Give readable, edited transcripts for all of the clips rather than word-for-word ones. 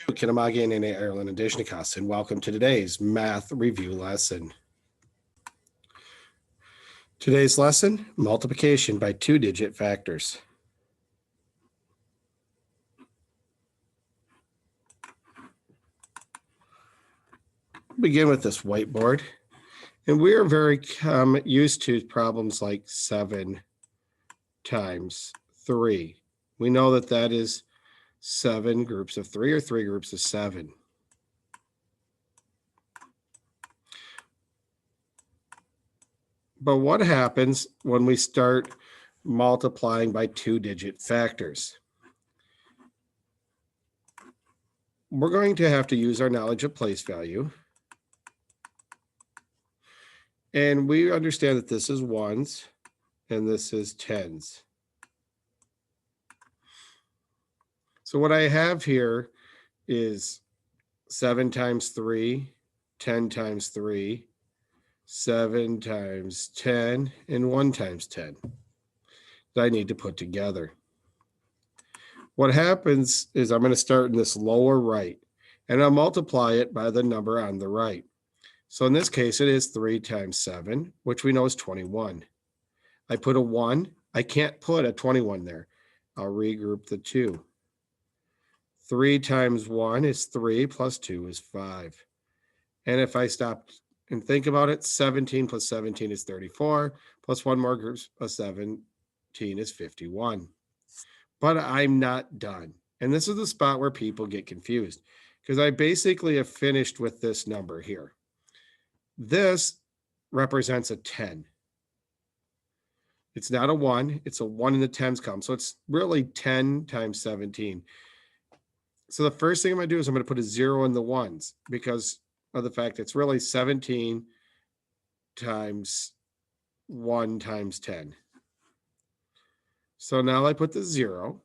Kinamagan and Ireland and Dishnikas, and welcome to today's math review lesson. Today's lesson, multiplication by two-digit factors. Begin with this whiteboard, and we are very used to problems like 7 times 3. We know that that is 7 groups of 3 or 3 groups of 7. But what happens when we start multiplying by two-digit factors? We're going to have to use our knowledge of place value. And we understand that this is ones and this is tens. So what I have here is 7 times 3, 10 times 3, 7 times 10, and 1 times 10 that I need to put together. What happens is I'm going to start in this lower right, and I'll multiply it by the number on the right. So in this case, it is 3 times 7, which we know is 21. I put a 1. I can't put a 21 there. I'll regroup the 2. 3 times 1 is 3 plus 2 is 5. And if I stop and think about it, 17 plus 17 is 34, plus 1 more group of 17 is 51. But I'm not done. And this is the spot where people get confused, because I basically have finished with this number here. This represents a 10. It's not a 1, it's a 1 in the tens column. So it's really 10 times 17. So the first thing I'm going to do is I'm going to put a 0 in the ones because of the fact it's really 17 times 1 times 10. So now I put the 0,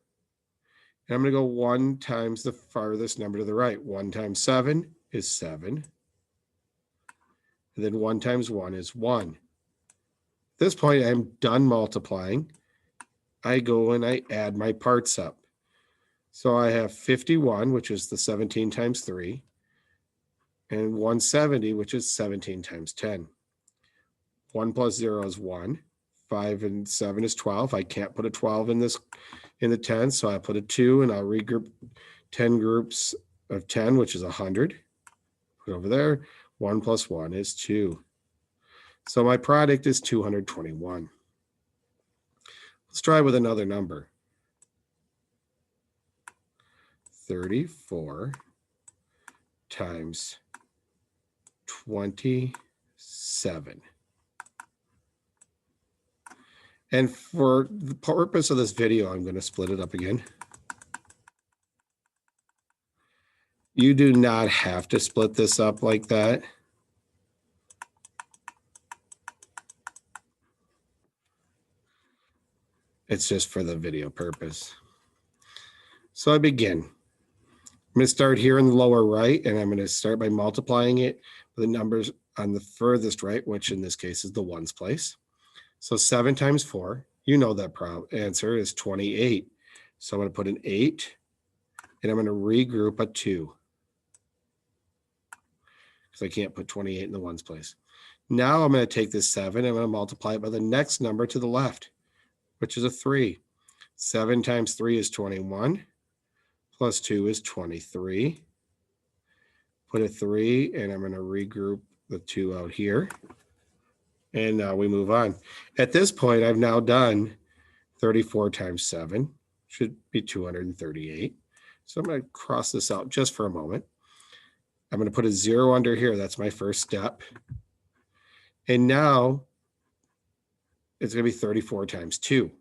and I'm going to go 1 times the farthest number to the right. 1 times 7 is 7. And then 1 times 1 is 1. At this point, I'm done multiplying. I go and I add my parts up. So I have 51, which is the 17 times 3, and 170, which is 17 times 10. 1 plus 0 is 1. 5 and 7 is 12. I can't put a 12 in the 10, so I put a 2, and I'll regroup 10 groups of 10, which is 100. Put over there. 1 plus 1 is 2. So my product is 221. Let's try with another number. 34 times 27. And for the purpose of this video, I'm going to split it up again. You do not have to split this up like that. It's just for the video purpose. So I begin. I'm going to start here in the lower right, and I'm going to start by multiplying it with the numbers on the furthest right, which in this case is the ones place. So 7 times 4, you know that answer is 28. So I'm going to put an 8, and I'm going to regroup a 2, because I can't put 28 in the ones place. Now I'm going to take this 7, and I'm going to multiply it by the next number to the left, which is a 3. 7 times 3 is 21. Plus 2 is 23. Put a 3, and I'm going to regroup the 2 out here. And now we move on. At this point, I've now done 34 times 7. Should be 238. So I'm going to cross this out just for a moment. I'm going to put a 0 under here. That's my first step. And now it's going to be 34 times 2.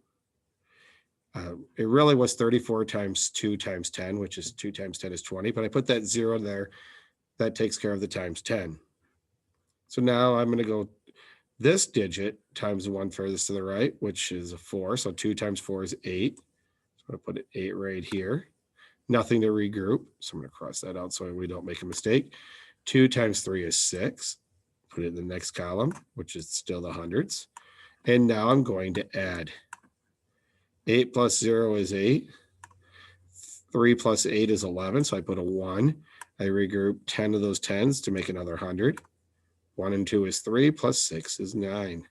It really was 34 times 2 times 10, which is 2 times 10 is 20, but I put that 0 there. That takes care of the times 10. So now I'm going to go this digit times the one furthest to the right, which is a 4. So 2 times 4 is 8. So I'm going to put an 8 right here. Nothing to regroup. So I'm going to cross that out so we don't make a mistake. 2 times 3 is 6. Put it in the next column, which is still the hundreds. And now I'm going to add. 8 plus 0 is 8. 3 plus 8 is 11, so I put a 1. I regroup 10 of those 10s to make another 100. 1 and 2 is 3, plus 6 is 9.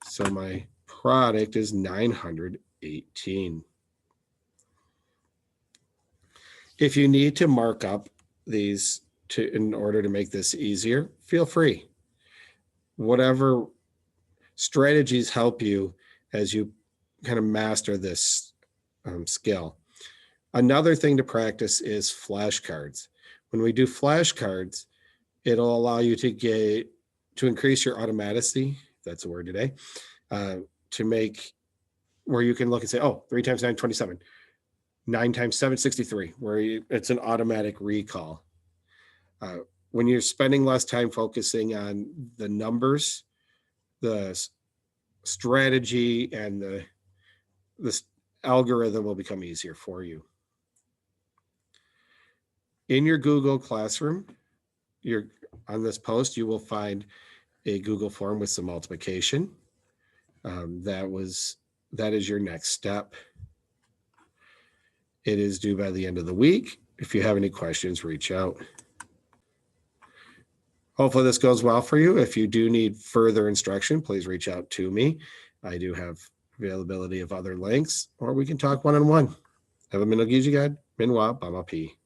So my product is 918. If you need to mark up these in order to make this easier, feel free. Whatever strategies help you as you kind of master this skill. Another thing to practice is flashcards. When we do flashcards, it'll allow you to increase your automaticity, if that's a word today, to make where you can look and say, oh, 3 times 9, 27. 9 times 7, 63, where it's an automatic recall. When you're spending less time focusing on the numbers, the strategy and the algorithm will become easier for you. In your Google Classroom, on this post, you will find a Google form with some multiplication. That is your next step. It is due by the end of the week. If you have any questions, reach out. Hopefully this goes well for you. If you do need further instruction, please reach out to me. I do have availability of other links, or we can talk one-on-one. Have a minogijigad, minwa, bamapi.